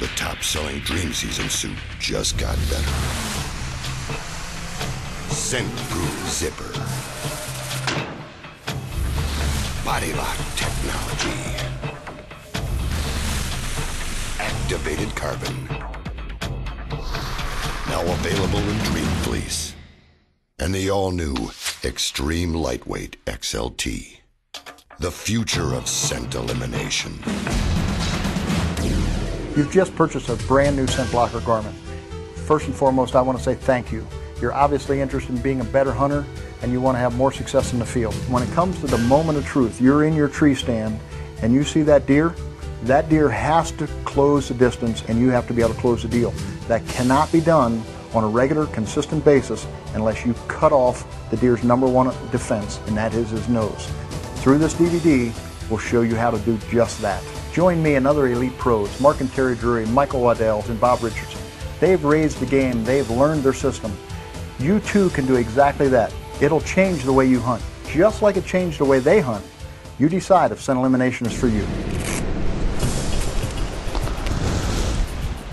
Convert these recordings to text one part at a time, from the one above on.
The top-selling Dream Season suit just got better. Scent-proof zipper. Body lock technology. Activated carbon. Now available in Dream Fleece. And the all-new Extreme Lightweight XLT. The future of scent elimination. You've just purchased a brand new scent blocker garment. First and foremost, I want to say thank you. You're obviously interested in being a better hunter and you want to have more success in the field. When it comes to the moment of truth, you're in your tree stand and you see that deer has to close the distance and you have to be able to close the deal. That cannot be done on a regular, consistent basis unless you cut off the deer's number one defense, and that is his nose. Through this DVD, we'll show you how to do just that. Join me and other elite pros, Mark and Terry Drury, Michael Waddell, and Bob Richardson. They've raised the game, they've learned their system. You too can do exactly that. It'll change the way you hunt. Just like it changed the way they hunt, you decide if scent elimination is for you.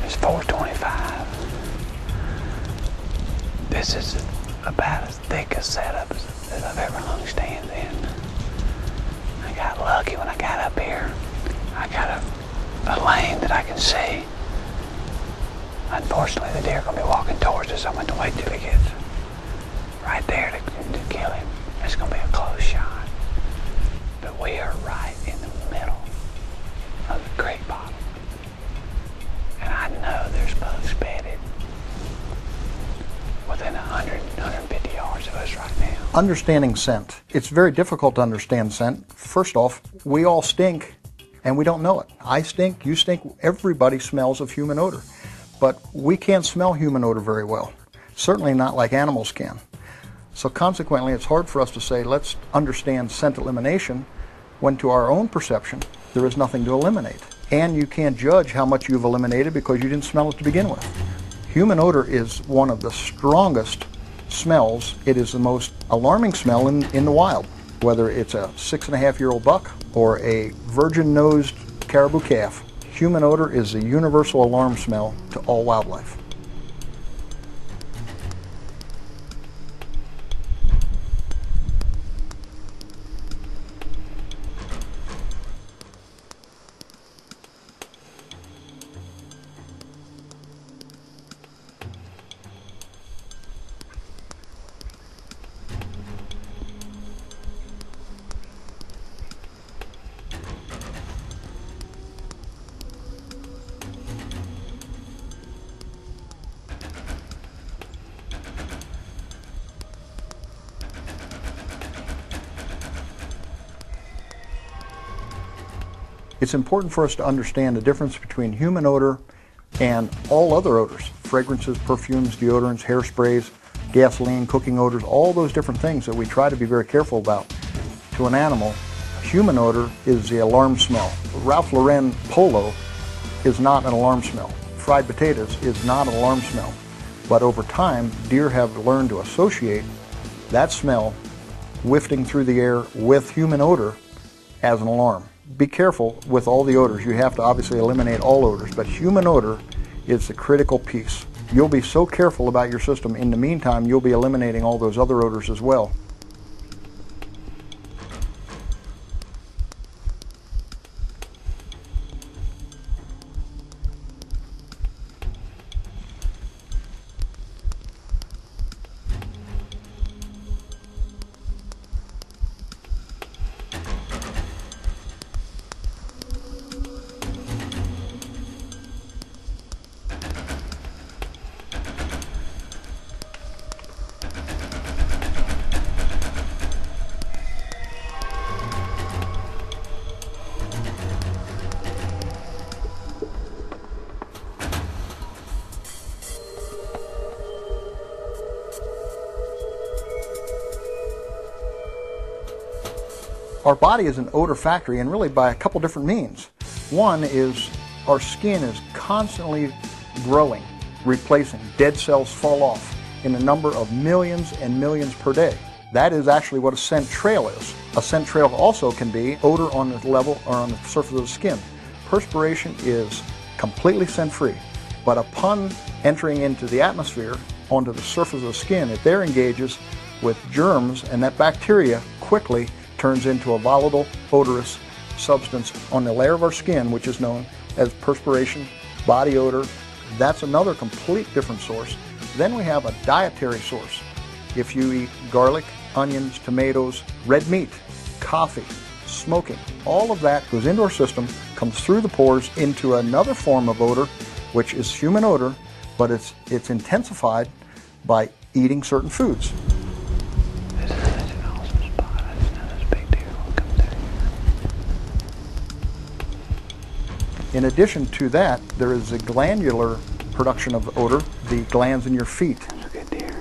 It's 425. This is about as thick a setup as I've ever hung stands in. I got lucky when I got up here. I got a lane that I can see. Unfortunately, the deer are going to be walking towards us. I'm going to wait till he gets right there to kill him. It's going to be a close shot. But we are right in the middle of the creek bottom. And I know there's bugs bedded within 100, 150 yards of us right now. Understanding scent. It's very difficult to understand scent. First off, we all stink and we don't know it. I stink, you stink, everybody smells of human odor. But we can't smell human odor very well. Certainly not like animals can. So consequently, it's hard for us to say, let's understand scent elimination, when to our own perception, there is nothing to eliminate. And you can't judge how much you've eliminated because you didn't smell it to begin with. Human odor is one of the strongest smells. It is the most alarming smell in the wild, whether it's a 6.5-year-old buck or a virgin-nosed caribou calf. Human odor is the universal alarm smell to all wildlife. It's important for us to understand the difference between human odor and all other odors. Fragrances, perfumes, deodorants, hairsprays, gasoline, cooking odors, all those different things that we try to be very careful about. To an animal, human odor is the alarm smell. Ralph Lauren polo is not an alarm smell. Fried potatoes is not an alarm smell. But over time, deer have learned to associate that smell wafting through the air with human odor as an alarm. Be careful with all the odors. You have to obviously eliminate all odors, but human odor is the critical piece. You'll be so careful about your system. In the meantime, you'll be eliminating all those other odors as well. Our body is an odor factory, and really by a couple different means. One is our skin is constantly growing, replacing. Dead cells fall off in a number of millions and millions per day. That is actually what a scent trail is. A scent trail also can be odor on the level or on the surface of the skin. Perspiration is completely scent-free. But upon entering into the atmosphere, onto the surface of the skin, it there engages with germs, and that bacteria quickly turns into a volatile, odorous substance on the layer of our skin, which is known as perspiration, body odor. That's another complete different source. Then we have a dietary source. If you eat garlic, onions, tomatoes, red meat, coffee, smoking, all of that goes into our system, comes through the pores into another form of odor, which is human odor, but it's intensified by eating certain foods. This is such an awesome spot. I just know this big deer will come through here. In addition to that, there is a glandular production of odor, the glands in your feet, That's a good deer.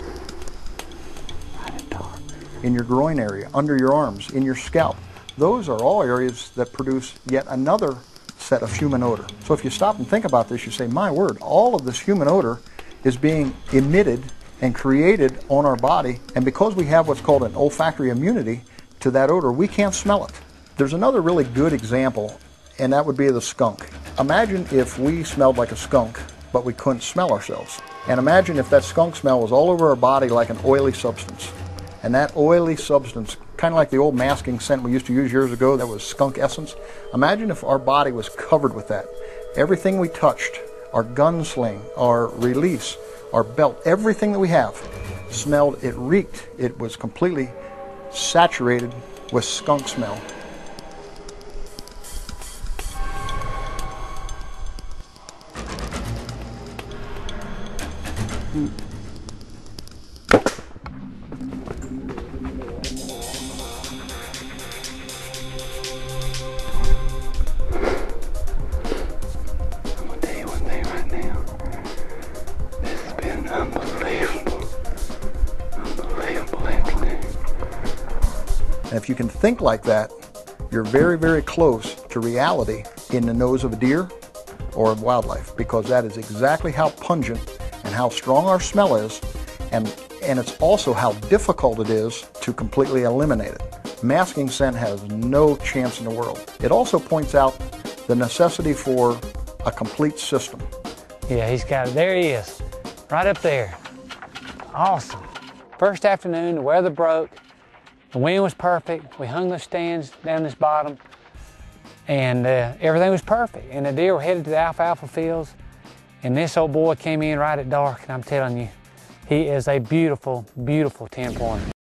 Right in dark. in your groin area, under your arms, in your scalp. Those are all areas that produce yet another set of human odor. So if you stop and think about this, you say, my word, all of this human odor is being emitted and created on our body, and because we have what's called an olfactory immunity to that odor, we can't smell it. There's another really good example, and that would be the skunk. Imagine if we smelled like a skunk, but we couldn't smell ourselves. And imagine if that skunk smell was all over our body like an oily substance. And that oily substance, kind of like the old masking scent we used to use years ago that was skunk essence. Imagine if our body was covered with that. Everything we touched, our gunsling, our release, our belt, everything that we have smelled, it reeked. It was completely saturated with skunk smell. I'm gonna tell you one thing right now. This has been an unbelievable afternoon. And if you can think like that, you're very, very close to reality in the nose of a deer or of wildlife, because that is exactly how pungent and how strong our smell is, and it's also how difficult it is to completely eliminate it. Masking scent has no chance in the world. It also points out the necessity for a complete system. Yeah, he's got it. There he is, right up there. Awesome. First afternoon, the weather broke. The wind was perfect. We hung the stands down this bottom, and everything was perfect. And the deer were headed to the alfalfa fields, and this old boy came in right at dark, and I'm telling you, he is a beautiful, beautiful 10-pointer.